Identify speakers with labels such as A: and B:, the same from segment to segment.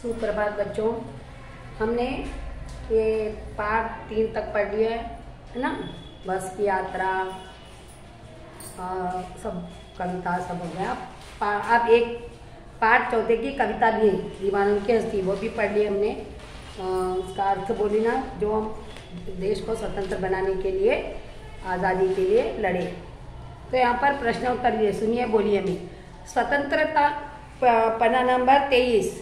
A: सुप्रभात बच्चों। हमने ये पाठ 3 तक पढ़ लिया है ना। बस की यात्रा सब कविता सब हो गया। अब एक पाठ चौथे की कविता भी है, दीवानों की हस्ती, वो भी पढ़ ली हमने। उसका अर्थ बोली ना, जो हम देश को स्वतंत्र बनाने के लिए, आज़ादी के लिए लड़े। तो यहाँ पर प्रश्न उत्तर दिए, सुनिए बोलिए। मैं स्वतंत्रता पन्ना नंबर 23।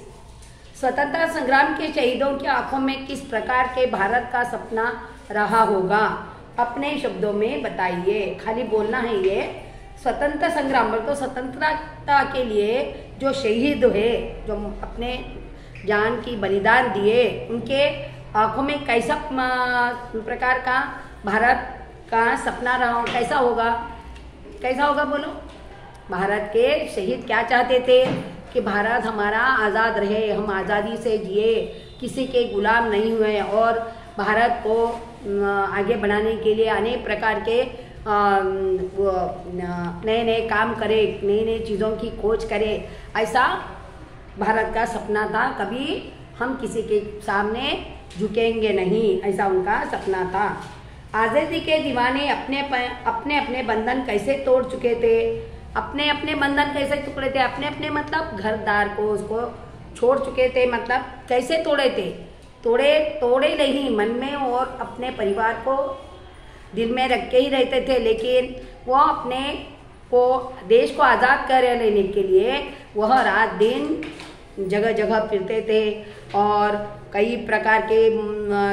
A: स्वतंत्रता संग्राम के शहीदों की आंखों में किस प्रकार के भारत का सपना रहा होगा, अपने शब्दों में बताइए। खाली बोलना है। ये स्वतंत्र संग्राम तो स्वतंत्रता के लिए जो शहीद हुए, जो अपने जान की बलिदान दिए, उनके आंखों में कैसा प्रकार का भारत का सपना रहा हो, कैसा होगा, कैसा होगा बोलो। भारत के शहीद क्या चाहते थे कि भारत हमारा आज़ाद रहे, हम आज़ादी से जिए, किसी के गुलाम नहीं हुए, और भारत को आगे बढ़ाने के लिए अनेक प्रकार के नए नए काम करे, नई नई चीज़ों की खोज करे। ऐसा भारत का सपना था। कभी हम किसी के सामने झुकेंगे नहीं, ऐसा उनका सपना था। आज़ादी के दीवाने अपने अपने बंधन कैसे तोड़ चुके थे, अपने अपने बंधन कैसे टुकड़े थे, अपने अपने मतलब घरदार को उसको छोड़ चुके थे। मतलब कैसे तोड़े थे, तोड़े नहीं, मन में और अपने परिवार को दिल में रख के ही रहते थे। लेकिन वो अपने को देश को आज़ाद कर लेने के लिए वह रात दिन जगह जगह फिरते थे और कई प्रकार के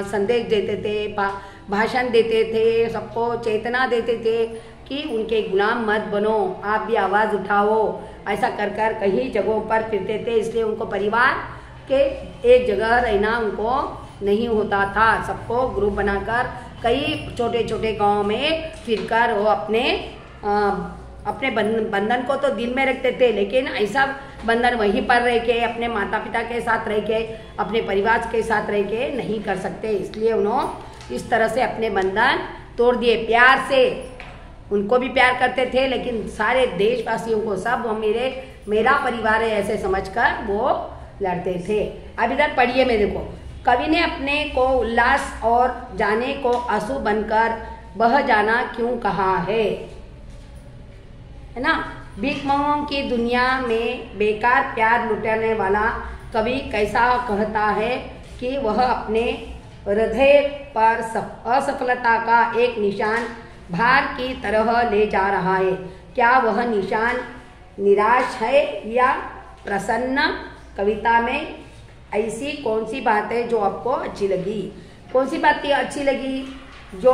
A: संदेश देते थे, भाषण देते थे, सबको चेतना देते थे कि उनके गुलाम मत बनो, आप भी आवाज़ उठाओ। ऐसा कर कर कई जगहों पर फिरते थे। इसलिए उनको परिवार के एक जगह रहना उनको नहीं होता था। सबको ग्रुप बनाकर कई छोटे छोटे गांव में फिरकर वो अपने बंधन को तो दिल में रखते थे, लेकिन ऐसा बंधन वहीं पर रह के, अपने माता पिता के साथ रह के, अपने परिवार के साथ रह के नहीं कर सकते। इसलिए उन्होंने इस तरह से अपने बंधन तोड़ दिए। प्यार से उनको भी प्यार करते थे, लेकिन सारे देशवासियों को सब मेरा परिवार है ऐसे समझकर वो लड़ते थे। अब इधर पढ़िए मेरे को। कवि ने अपने को उल्लास और जाने को आंसू बनकर बह जाना क्यों कहा है ना। भीखमंगों की दुनिया में बेकार प्यार लुटाने वाला कवि कैसा कहता है कि वह अपने हृदय पर असफलता का एक निशान भार की तरह ले जा रहा है। क्या वह निशान निराश है या प्रसन्न? कविता में ऐसी कौन सी बात है जो आपको अच्छी लगी? कौन सी बात अच्छी लगी? जो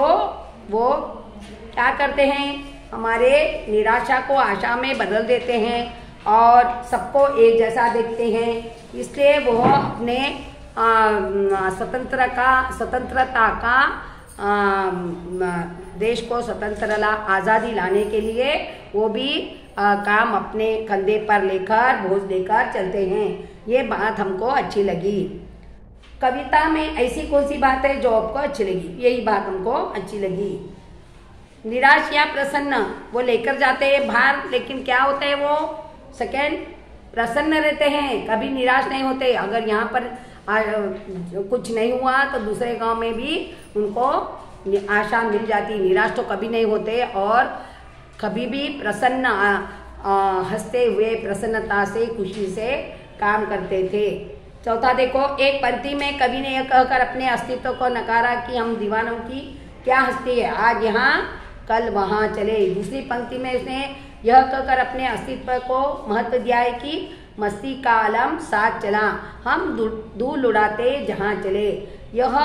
A: वो क्या करते हैं, हमारे निराशा को आशा में बदल देते हैं और सबको एक जैसा देखते हैं। इसलिए वो अपने स्वतंत्रता का देश को आज़ादी लाने के लिए वो भी काम अपने कंधे पर लेकर, बोझ लेकर चलते हैं। ये बात हमको अच्छी लगी। कविता में ऐसी कौन सी बात है जो आपको अच्छी लगी? यही बात हमको अच्छी लगी। निराश या प्रसन्न वो लेकर जाते हैं भार, लेकिन क्या होता है वो सेकेंड प्रसन्न रहते हैं, कभी निराश नहीं होते। अगर यहाँ पर कुछ नहीं हुआ तो दूसरे गांव में भी उनको आशा मिल जाती, निराश तो कभी नहीं होते और कभी भी प्रसन्न हंसते हुए प्रसन्नता से, खुशी से काम करते थे। चौथा देखो, एक पंक्ति में कवि ने यह कहकर अपने अस्तित्व को नकारा कि हम दीवानों की क्या हस्ती है, आज यहाँ कल वहाँ चले। दूसरी पंक्ति में इसने यह कहकर अपने अस्तित्व को महत्व दिया है कि मस्ती का आलम साथ चला, हम दूर उड़ाते जहाँ चले। यह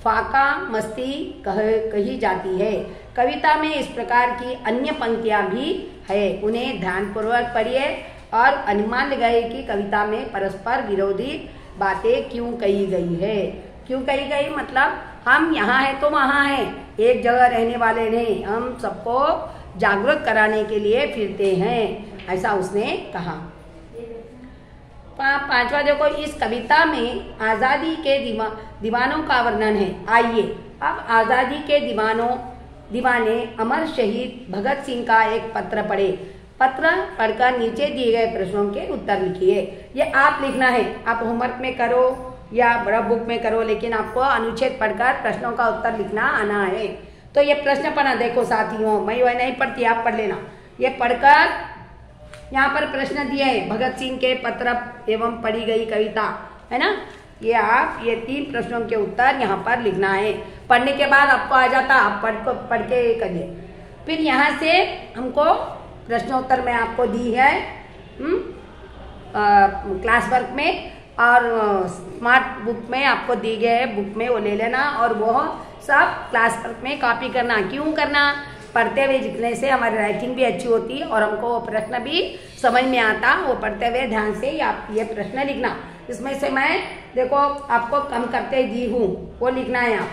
A: फाका मस्ती कही जाती है। कविता में इस प्रकार की अन्य पंक्तियाँ भी है, उन्हें ध्यानपूर्वक पढ़िए और अनुमान लगाइए कि कविता में परस्पर विरोधी बातें क्यों कही गई है। क्यों कही गई मतलब हम यहाँ हैं तो वहाँ हैं, एक जगह रहने वाले नहीं, हम सबको जागरूक कराने के लिए फिरते हैं, ऐसा उसने कहा। पांचवा देखो, इस कविता में आज़ादी के दीवानों का वर्णन है। आइए अब आज़ादी के दीवाने अमर शहीद भगत सिंह का एक पत्र पढ़े। पत्र पढ़कर नीचे दिए गए प्रश्नों के उत्तर लिखिए। ये आप लिखना है। आप होमवर्क में करो या बड़ा बुक में करो, लेकिन आपको अनुच्छेद पढ़कर प्रश्नों का उत्तर लिखना आना है। तो ये प्रश्न पढ़ना, देखो साथियों, मैं वह नहीं पढ़ती, आप पढ़ लेना। ये पढ़कर यहाँ पर प्रश्न दिए हैं, भगत सिंह के पत्र एवं पढ़ी गई कविता, है ना। ये आप ये 3 प्रश्नों के उत्तर यहाँ पर लिखना है। पढ़ने के बाद आपको आ जाता, आप पढ़ के करिए। फिर यहाँ से हमको प्रश्नोत्तर में आपको दी है क्लास वर्क में, और स्मार्ट बुक में आपको दी गए है, बुक में वो ले लेना और वो सब क्लास वर्क में कॉपी करना। क्यों करना? पढ़ते हुए लिखने से हमारी राइटिंग भी अच्छी होती है और हमको वो प्रश्न भी समझ में आता। वो पढ़ते हुए ध्यान से आप ये प्रश्न लिखना। इसमें से मैं देखो आपको कम करते दी हूँ, वो लिखना है आप।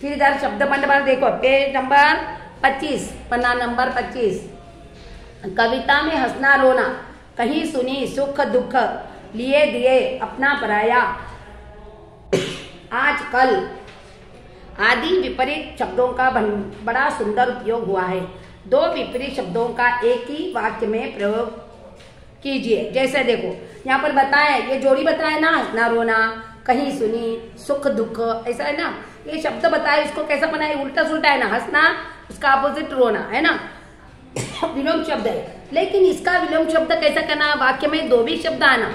A: फिर इधर शब्द नंबर देखो, पेज नंबर 25, पन्ना नंबर 25। कविता में हंसना रोना, कहीं सुनी सुख दुख, लिए दिए अपना पराया, आज कल आदि विपरीत शब्दों का बड़ा सुंदर उपयोग हुआ है। 2 विपरीत शब्दों का एक ही वाक्य में प्रयोग कीजिए। जैसे देखो यहाँ पर बताया, ये जोड़ी बताया ना, हंसना रोना, कहीं सुनी सुख दुख, ऐसा है ना। ये शब्द बताए, इसको कैसा बनाए, उल्टा सुल्टा है ना। हंसना उसका अपोजिट रोना, है ना, विलोम शब्द है। लेकिन इसका विलोम शब्द कैसा करना, वाक्य में 2 भी शब्द आना,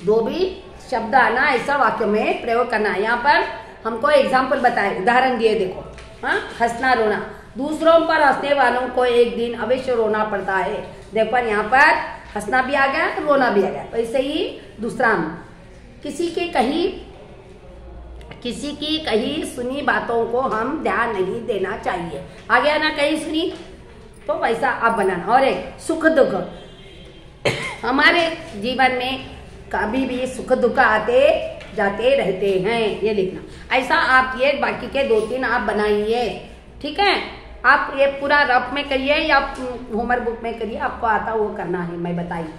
A: 2 भी शब्द आना, ऐसा वाक्य में प्रयोग करना। यहाँ पर हमको एग्जाम्पल बताए, उदाहरण दिए देखो। हाँ, हंसना रोना, दूसरों पर हंसने वालों को एक दिन अवश्य रोना पड़ता है। देखो यहाँ पर हंसना भी आ गया, रोना भी आ गया। वैसे ही दूसरा, किसी की कही सुनी बातों को हम ध्यान नहीं देना चाहिए। आ गया ना, कहीं सुनी, तो वैसा आप बनाना। और एक सुख दुख, हमारे जीवन में कभी भी सुख दुख आते जाते रहते हैं, ये लिखना। ऐसा आप ये बाकी के 2-3 आप बनाइए, ठीक है। आप ये पूरा रफ में करिए या होमवर्क बुक में करिए, आपको आता वो करना है, मैं बताइए।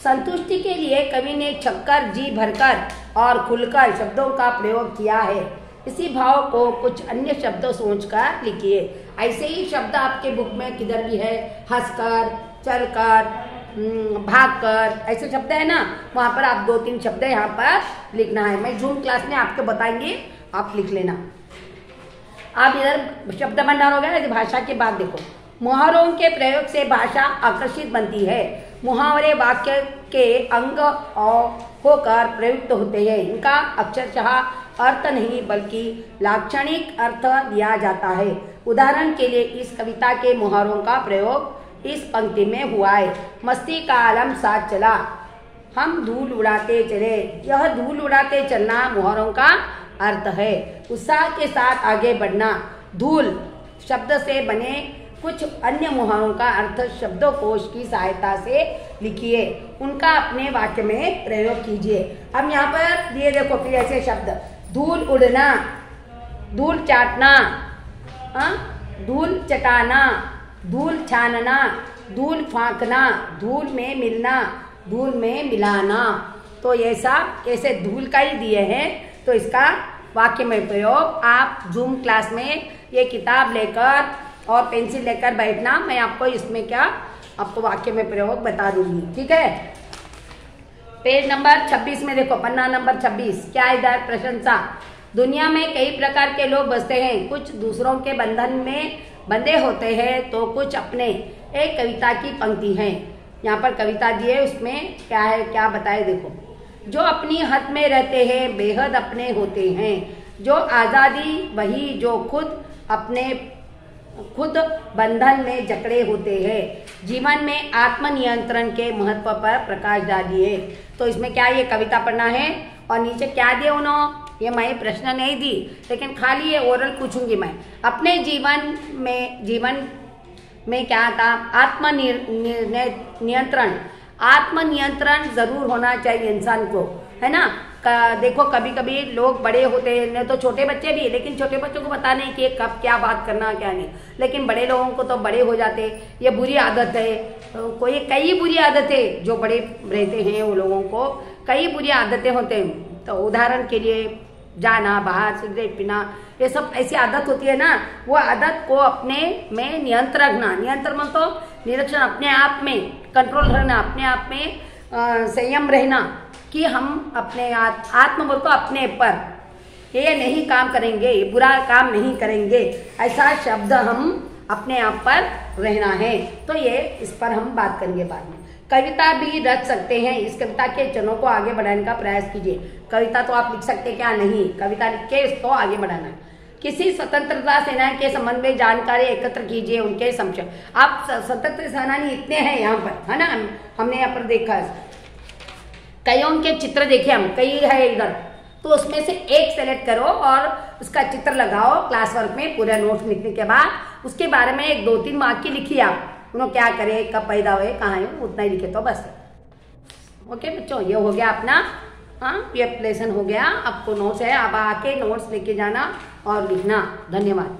A: संतुष्टि के लिए कवि ने छक्कर, जी भरकर और खुलकर शब्दों का प्रयोग किया है। इसी भाव को कुछ अन्य शब्दों सोचकर लिखिए। ऐसे ही शब्द आपके बुक में किधर भी है, हंसकर, चलकर, भागकर, ऐसे शब्द है ना, वहाँ पर आप 2-3 शब्द यहाँ पर लिखना है। मैं जूम क्लास में आपको बताएंगे, आप लिख लेना। आप इधर शब्द भंडार हो गया। भाषा की बात देखो, मुहावरों के प्रयोग से भाषा आकर्षित बनती है। मुहावरे वाक्य के अंग होकर प्रयुक्त होते हैं। इनका अक्षरशः अर्थ नहीं बल्कि लाक्षणिक अर्थ दिया जाता है। उदाहरण के लिए इस कविता के मुहावरों का प्रयोग इस पंक्ति में हुआ है। मस्ती का आलम साथ चला, हम धूल उड़ाते चले। यह धूल उड़ाते चलना मुहावरों का अर्थ है। उत्साह के साथ आगे बढ़ना। धूल शब्द से बने कुछ अन्य मुहावरों का अर्थ शब्दकोश की सहायता से लिखिए, उनका अपने वाक्य में प्रयोग कीजिए। अब यहाँ पर दिए देखो, फिर ऐसे शब्द, धूल उड़ना, धूल चाटना, धूल चटाना, धूल छानना, धूल फांकना, धूल में मिलना, धूल में मिलाना। तो ये सब कैसे धूल का ही दिए हैं, तो इसका वाक्य में प्रयोग आप जूम क्लास में ये किताब लेकर और पेंसिल लेकर बैठना। मैं आपको इसमें क्या आपको वाक्य में प्रयोग बता दूंगी, ठीक है। पेज नंबर 26 में देखो, पन्ना नंबर 26, क्या इधर प्रशंसा। दुनिया में कई प्रकार के लोग बसते हैं, कुछ दूसरों के बंधन में बंधे होते हैं तो कुछ अपने। एक कविता की पंक्ति है, यहाँ पर कविता दी है, उसमें क्या है, क्या बताए देखो। जो अपनी हद में रहते हैं बेहद अपने होते हैं। जो आज़ादी वही जो खुद बंधन में जकड़े होते हैं। जीवन में आत्मनियंत्रण के महत्व पर प्रकाश डालिए। तो इसमें क्या ये कविता पढ़ना है, और नीचे क्या दिए उन्होंने, ये मैं प्रश्न नहीं दी लेकिन खाली ये ओरल पूछूंगी मैं। अपने जीवन में क्या था, आत्मनियंत्रण जरूर होना चाहिए इंसान को, है ना। देखो कभी कभी लोग बड़े होते हैं, तो छोटे बच्चे भी, लेकिन छोटे बच्चों को पता नहीं कि कब क्या बात करना क्या नहीं। लेकिन बड़े लोगों को तो बड़े हो जाते, ये बुरी आदत है। कोई कई बुरी आदतें जो बड़े रहते हैं वो लोगों को कई बुरी आदतें होते हैं। तो उदाहरण के लिए जाना बाहर, सिगरेट पीना, ये सब ऐसी आदत होती है ना। वो आदत को अपने में नियंत्रण रखना, नियंत्रण मतलब निरीक्षण, अपने आप में कंट्रोल रखना, अपने आप में संयम रहना कि हम अपने आत्मबल को अपने पर ये नहीं काम करेंगे, ये बुरा काम नहीं करेंगे, ऐसा शब्द हम अपने आप पर रहना है। तो ये इस पर हम बात करेंगे बाद में। कविता भी रच सकते हैं, इस कविता के चरणों को आगे बढ़ाने का प्रयास कीजिए। कविता तो आप लिख सकते क्या? नहीं, कविता लिख के इसको आगे बढ़ाना है। किसी स्वतंत्रता सेनानी के संबंध में जानकारी एकत्र कीजिए, उनके समक्ष। आप स्वतंत्र सेनानी इतने हैं यहाँ पर, है ना, हमने यहाँ पर देखा, कईयों के चित्र देखे हम, कई है इधर, तो उसमें से एक सेलेक्ट करो और उसका चित्र लगाओ क्लास वर्क में। पूरा नोट्स लिखने के बाद उसके बारे में 1-2-3 मार्क की लिखिए आप, उन्होंने क्या करे, कब पैदा हुए, कहाँ है, उतना ही लिखे तो बस। ओके बच्चों, ये हो गया अपना, हाँ, ये लेसन हो गया। आपको नोट्स है, आप आके नोट्स लेके जाना और लिखना। धन्यवाद।